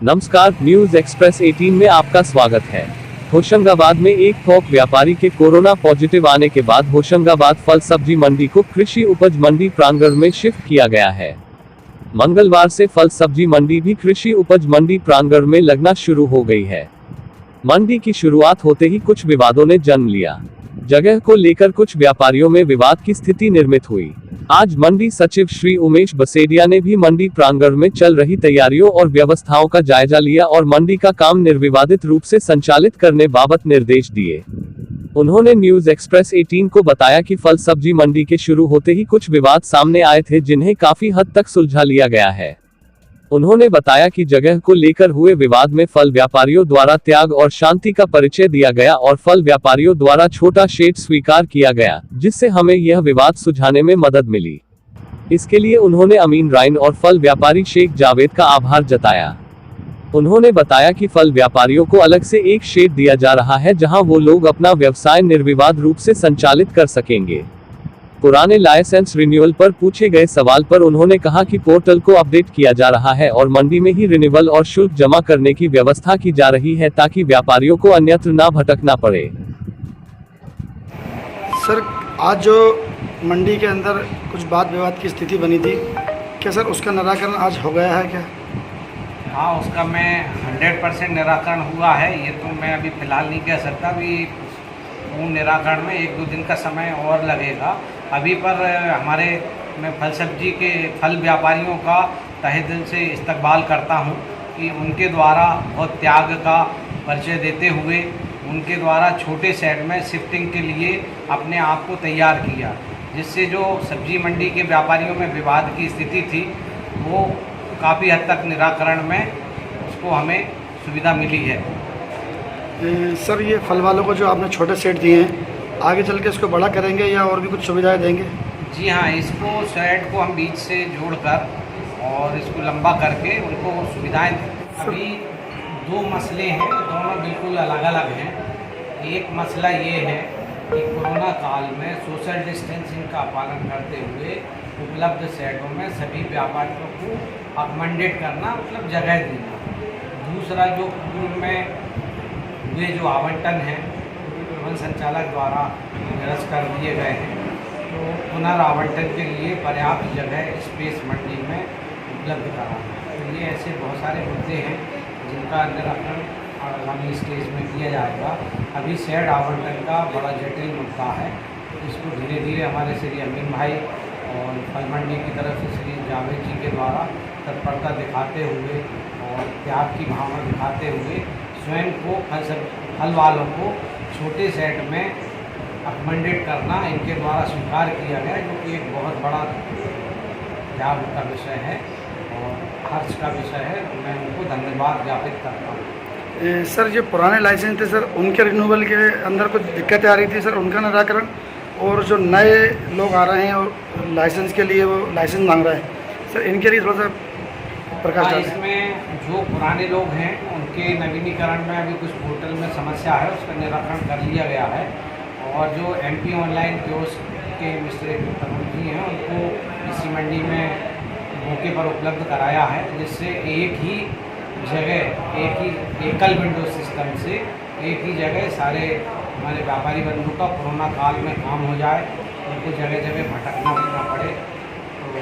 नमस्कार, news express 18 में आपका स्वागत है। होशंगाबाद में एक थोक व्यापारी के कोरोना पॉजिटिव आने के बाद होशंगाबाद फल सब्जी मंडी को कृषि उपज मंडी प्रांगण में शिफ्ट किया गया है। मंगलवार से फल सब्जी मंडी भी कृषि उपज मंडी प्रांगण में लगना शुरू हो गई है। मंडी की शुरुआत होते ही कुछ विवादों ने जन्म लिया। जगह को लेकर कुछ व्यापारियों में विवाद की स्थिति निर्मित हुई। आज मंडी सचिव श्री उमेश बसेडिया ने भी मंडी प्रांगण में चल रही तैयारियों और व्यवस्थाओं का जायजा लिया और मंडी का काम निर्विवादित रूप से संचालित करने बाबत निर्देश दिए। उन्होंने न्यूज एक्सप्रेस 18 को बताया कि फल सब्जी मंडी के शुरू होते ही कुछ विवाद सामने आए थे, जिन्हें काफी हद तक सुलझा लिया गया है। उन्होंने बताया कि जगह को लेकर हुए विवाद में फल व्यापारियों द्वारा त्याग और शांति का परिचय दिया गया और फल व्यापारियों द्वारा छोटा शेड स्वीकार किया गया, जिससे हमें यह विवाद सुलझाने में मदद मिली। इसके लिए उन्होंने अमीन राइन और फल व्यापारी शेख जावेद का आभार जताया। उन्होंने बताया कि फल व्यापारियों को अलग से एक शेड दिया जा रहा है, जहां वो लोग अपना व्यवसाय निर्विवाद रूप से संचालित कर सकेंगे। पुराने लाइसेंस रिन्यूअल पर पूछे गए सवाल पर उन्होंने कहा कि पोर्टल को अपडेट किया जा रहा है और मंडी में ही रिन्यूअल और शुल्क जमा करने की व्यवस्था की जा रही है, ताकि व्यापारियों को अन्यत्र ना भटकना पड़े। सर, आज जो मंडी के अंदर कुछ वाद विवाद की स्थिति बनी थी, क्या सर उसका निराकरण आज हो गया है क्या? हाँ, उसका मैं 100% निराकरण हुआ है। ये तो मैं अभी फ़िलहाल नहीं कह सकता, अभी पूर्ण निराकरण में 1-2 दिन का समय और लगेगा। अभी पर हमारे मैं फल व्यापारियों का तहे दिल से इस्तकबाल करता हूँ कि उनके द्वारा बहुत त्याग का परिचय देते हुए उनके द्वारा छोटे शहर में शिफ्टिंग के लिए अपने आप को तैयार किया, जिससे जो सब्जी मंडी के व्यापारियों में विवाद की स्थिति थी वो काफ़ी हद तक निराकरण में उसको हमें सुविधा मिली है। सर, ये फल वालों को जो आपने छोटे सेट दिए हैं, आगे चल के इसको बड़ा करेंगे या और भी कुछ सुविधाएं देंगे? जी हाँ, इसको शेड को हम बीच से जोड़कर और इसको लंबा करके उनको सुविधाएं दें। अभी 2 मसले हैं, दोनों बिल्कुल अलग अलग हैं। एक मसला ये है कि कोरोना काल में सोशल डिस्टेंसिंग का पालन करते हुए उपलब्ध शेडों में सभी व्यापारियों को अकोमोडेट करना, मतलब जगह देना। दूसरा, जो पूर्व में ये जो आवंटन है वन संचालक द्वारा निरस्त कर दिए गए हैं, तो पुनर्आवंटन के लिए पर्याप्त जगह स्पेस मंडी में उपलब्ध कराना। तो ये ऐसे बहुत सारे मुद्दे हैं जिनका निराकरण आगामी स्टेज में किया जाएगा। अभी शेड आवंटन का बड़ा जटिल मुद्दा है, इसको धीरे धीरे हमारे श्री अमीन भाई और फल मंडी की तरफ से श्री जावेद जी के द्वारा तत्परता दिखाते हुए और त्याग की भावना दिखाते हुए स्वयं को फल वालों को छोटे सेट में अकोमोडेट करना इनके द्वारा स्वीकार किया गया, जो कि एक बहुत बड़ा त्याग का विषय है और खर्च का विषय है। तो मैं उनको धन्यवाद ज्ञापित करता हूँ। सर, जो पुराने लाइसेंस थे सर, उनके रिन्यूअल के अंदर कुछ दिक्कतें आ रही थी सर, उनका निराकरण, और जो नए लोग आ रहे हैं और लाइसेंस के लिए वो लाइसेंस मांग रहे हैं सर, इनके लिए थोड़ा सा प्रकाश डालें। इसमें जो पुराने लोग हैं उनके नवीनीकरण में अभी कुछ पोर्टल में समस्या है, उसका निराकरण कर लिया गया है। और जो MP ऑनलाइन कियोस्क के मिस्टर तरुण जी हैं, उनको इसी मंडी में मौके पर उपलब्ध कराया है, जिससे एक ही जगह एकल विंडो सिस्टम से एक ही जगह सारे हमारे व्यापारी बंधु का कोरोना काल में काम हो जाए, उनको जगह जगह भटकना ना पड़े। तो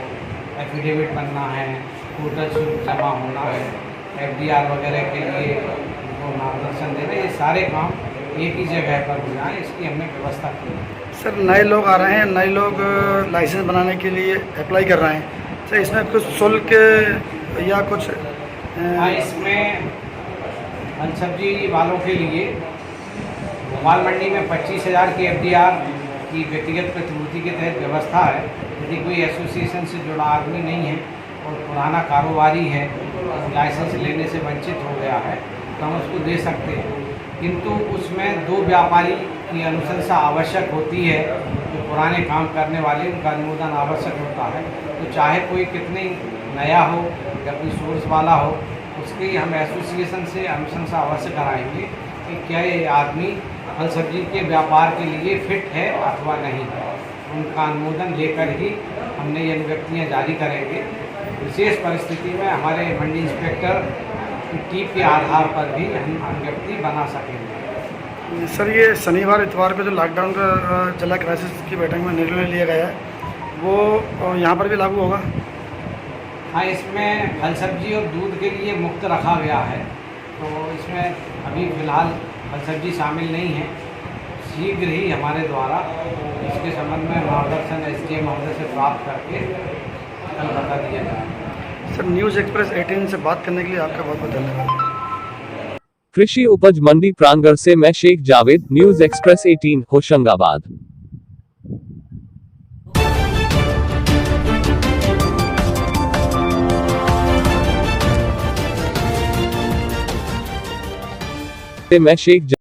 एफिडेविट बनना है, पोर्टल शुल्क जमा होना है, FDR वगैरह के लिए उनको मार्गदर्शन देना, ये सारे काम एक ही जगह पर हो जाए, इसकी हमने व्यवस्था की है। सर, नए लोग आ रहे हैं, नए लोग लाइसेंस बनाने के लिए अप्लाई कर रहे हैं सर, इसमें कुछ शुल्क या कुछ? हाँ, इसमें फल सब्जी वालों के लिए भोपाल मंडी में 25,000 की FDR की व्यक्तिगत प्रतिभूति के तहत व्यवस्था है। यदि कोई एसोसिएशन से जुड़ा आदमी नहीं है और पुराना कारोबारी है, लाइसेंस लेने से वंचित हो गया है, तो हम उसको दे सकते हैं। किंतु उसमें 2 व्यापारी की अनुशंसा आवश्यक होती है, जो पुराने काम करने वाले, उनका अनुमोदन आवश्यक होता है। तो चाहे कोई कितनी नया हो या कोई सोर्स वाला हो, उसकी हम एसोसिएशन से अनुशंसा अवश्य कराएंगे कि क्या ये आदमी फल सब्जी के व्यापार के लिए फिट है अथवा नहीं है। उनका अनुमोदन लेकर ही हमने ये अनुज्ञप्तियाँ जारी करेंगे। विशेष परिस्थिति में हमारे मंडी इंस्पेक्टर टीप के आधार पर भी हम व्यक्ति बना सकेंगे। सर ये शनिवार इतवार को जो लॉकडाउन का जिला क्राइसिस की बैठक में निर्णय लिया गया है वो यहाँ पर भी लागू होगा? हाँ, इसमें फल सब्जी और दूध के लिए मुक्त रखा गया है, तो इसमें अभी फ़िलहाल फल सब्जी शामिल नहीं है। शीघ्र ही हमारे द्वारा इसके संबंध में मार्गदर्शन SDM महोदय से प्राप्त करके कल बता दिया जाए। सर न्यूज़ एक्सप्रेस 18 से बात करने के लिए आपका बहुत बहुत धन्यवाद। कृषि उपज मंडी प्रांगण से मैं शेख जावेद, न्यूज़ एक्सप्रेस 18, होशंगाबाद। मैं शेख